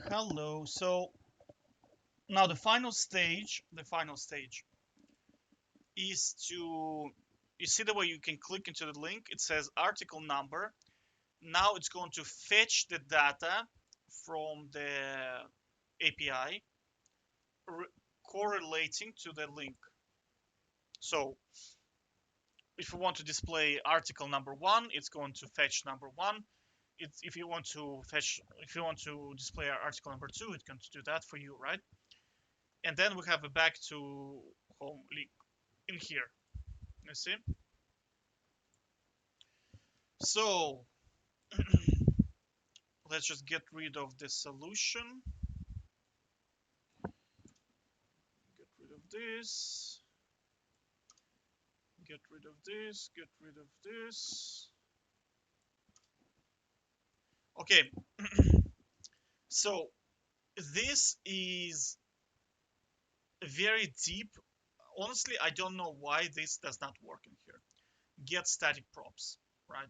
Hello. So now the final stage is to, you see the way you can click into the link, it says article number. Now it's going to fetch the data from the API correlating to the link. So if you want to display article number one, it's going to fetch number one. If you want to display article number two, it's going to do that for you, right? And then we have a back to home link in here. You see? So let's just get rid of the solution. Get rid of this. Get rid of this. Get rid of this. Okay. So this is very deep. Honestly, I don't know why this does not work in here. Get static props, right?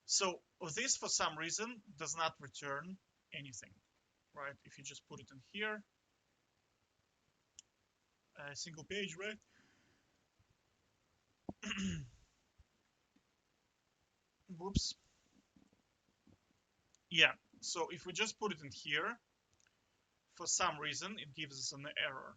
So this, for some reason, does not return anything, right? If you just put it in here, a single page, right? Whoops. Yeah, so if we just put it in here, for some reason, it gives us an error.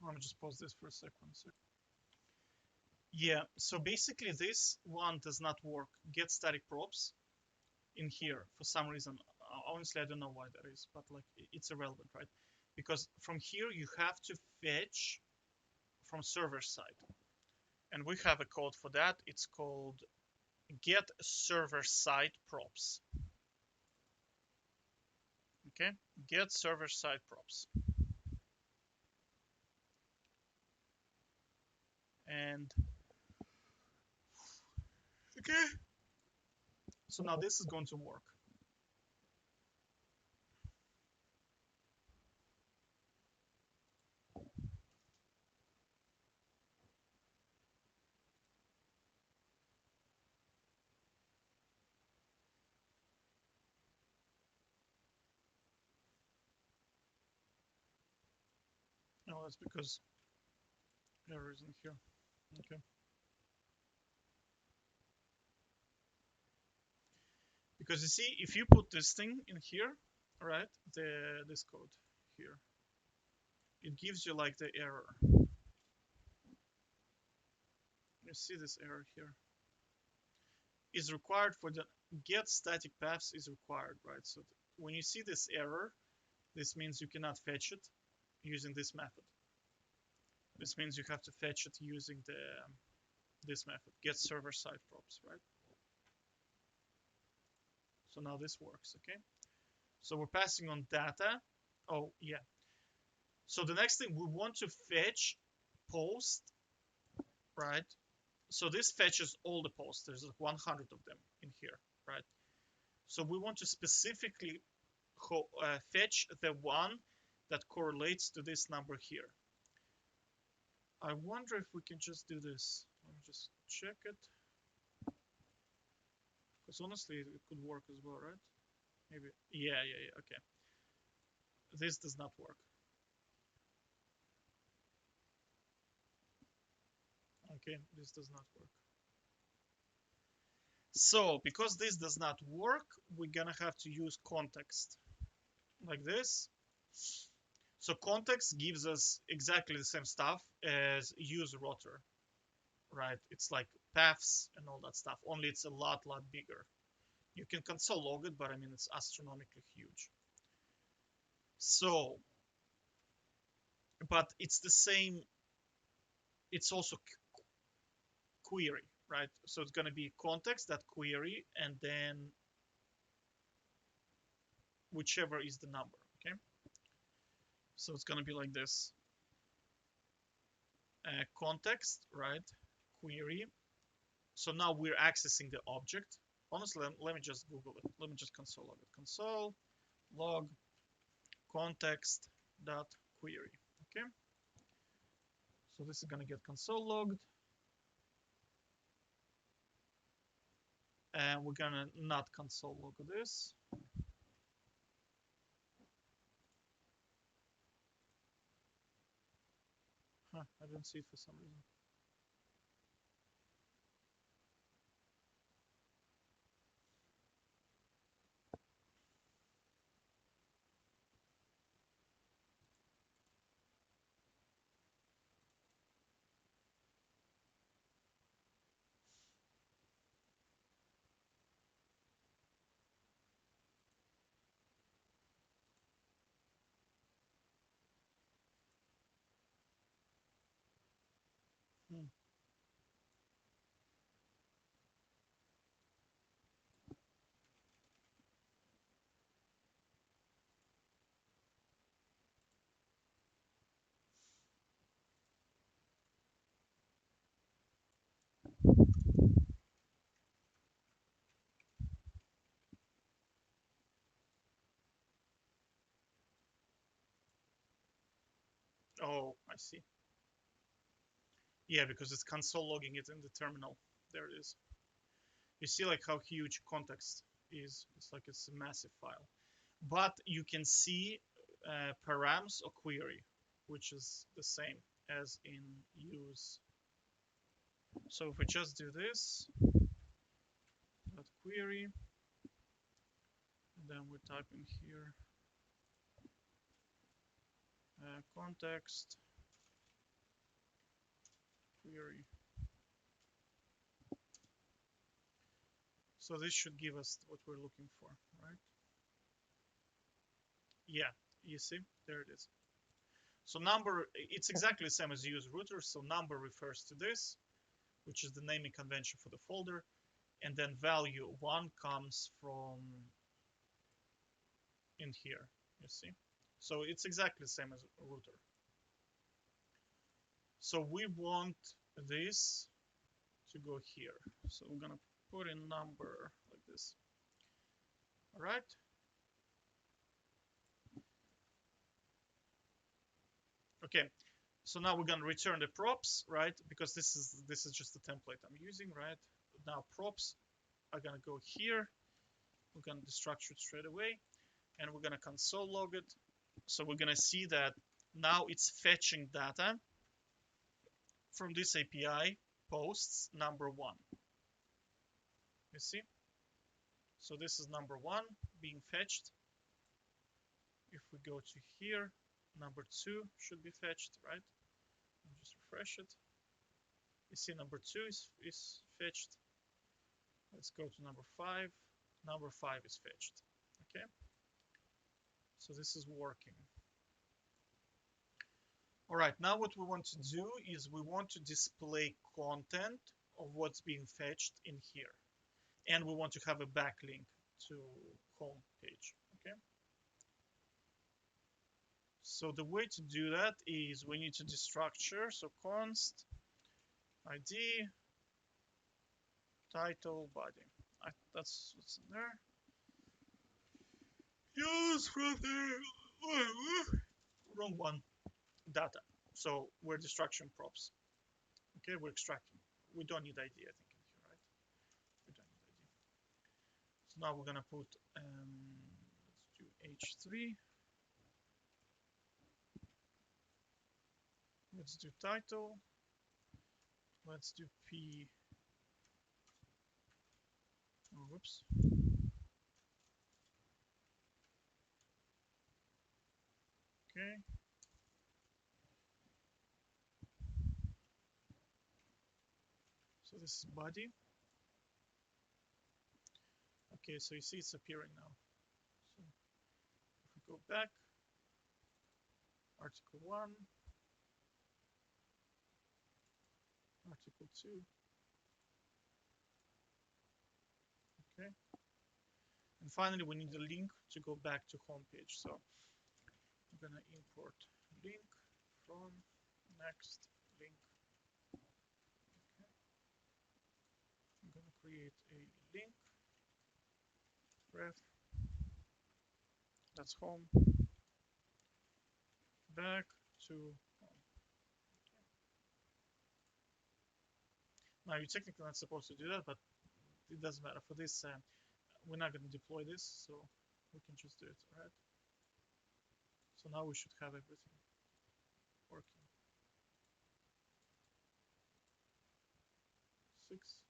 Let me just pause this for a second. Yeah, so basically this one does not work. Get static props in here for some reason. Honestly, I don't know why that is, but like it's irrelevant, right? Because from here you have to fetch from server side. And we have a code for that. It's called get server side props. Okay, get server side props. And okay, so now this is going to work. No, that's because error isn't here. Okay, because you see, if you put this thing in here, right, this code here, it gives you like the error. You see this error here is required for the get static paths is required, right? So when you see this error, this means you cannot fetch it using this method. This means you have to fetch it using this method, get server side props, right? So now this works, okay? So we're passing on data. Oh, yeah. So the next thing, we want to fetch post, right? So this fetches all the posts. There's like 100 of them in here, right? So we want to specifically fetch the one that correlates to this number here. I wonder if we can just do this. Let me just check it. Because honestly, it could work as well, right? Maybe. Yeah, okay. This does not work. Okay, this does not work. So, because this does not work, we're gonna have to use context. Like this. So context gives us exactly the same stuff as use rotor, right? It's like paths and all that stuff, only it's a lot bigger. You can console log it, but I mean, it's astronomically huge. So, but it's the same, it's also query, right? So it's going to be context, that query, and then whichever is the number, okay? So it's going to be like this. Context, right? Query, So now we're accessing the object. Honestly, let me just Google it. Let me just console log it. Console log context dot query. Okay. So this is gonna get console logged, and we're gonna not console log this. Huh, I didn't see it for some reason. Hmm. Oh, I see. Yeah, because it's console logging it in the terminal. There it is. You see like how huge context is. It's like it's a massive file. But you can see params or query, which is the same as in use. So if we just do this, dot query, and then we type in here context query. So this should give us what we're looking for, right? Yeah, you see, there it is. So number, it's exactly the same as use router. So number refers to this, which is the naming convention for the folder. And then value 1 comes from in here, you see. So it's exactly the same as a router. So we want this to go here. So we're gonna put in number like this. All right. Okay. So now we're gonna return the props, right? Because this is just the template I'm using, right? Now props are gonna go here. We're gonna destructure it straight away, and we're gonna console log it. So we're gonna see that now it's fetching data from this API posts number 1. You see? So this is number 1 being fetched. If we go to here, number 2 should be fetched, right? I'll just refresh it. You see number 2 is fetched. Let's go to number 5. Number 5 is fetched. Okay? So this is working. All right, now what we want to do is we want to display content of what's being fetched in here. And we want to have a backlink to home page, okay? So the way to do that is we need to destructure, so const ID, title, body. That's what's in there. Use from there. Wrong one. Data. So we're destructuring props. Okay, we're extracting. We don't need ID, I think, in here, right? We don't need ID. So now we're gonna put let's do H3. Let's do title. Let's do P. Oh, whoops. Okay. So this is body. Okay, so you see it's appearing now. So if we go back, article 1, article 2. Okay. And finally, we need a link to go back to home page. So I'm gonna import link from next link. Okay. create a link ref, that's home, back to home. Now you're technically not supposed to do that, but it doesn't matter. For this, we're not going to deploy this, so we can just do it, alright? So now we should have everything working. 6.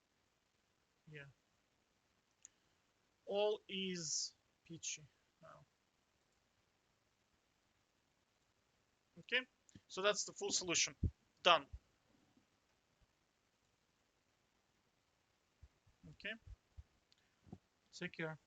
Yeah. All is peachy now. Okay, so that's the full solution. Done. Okay. Take care.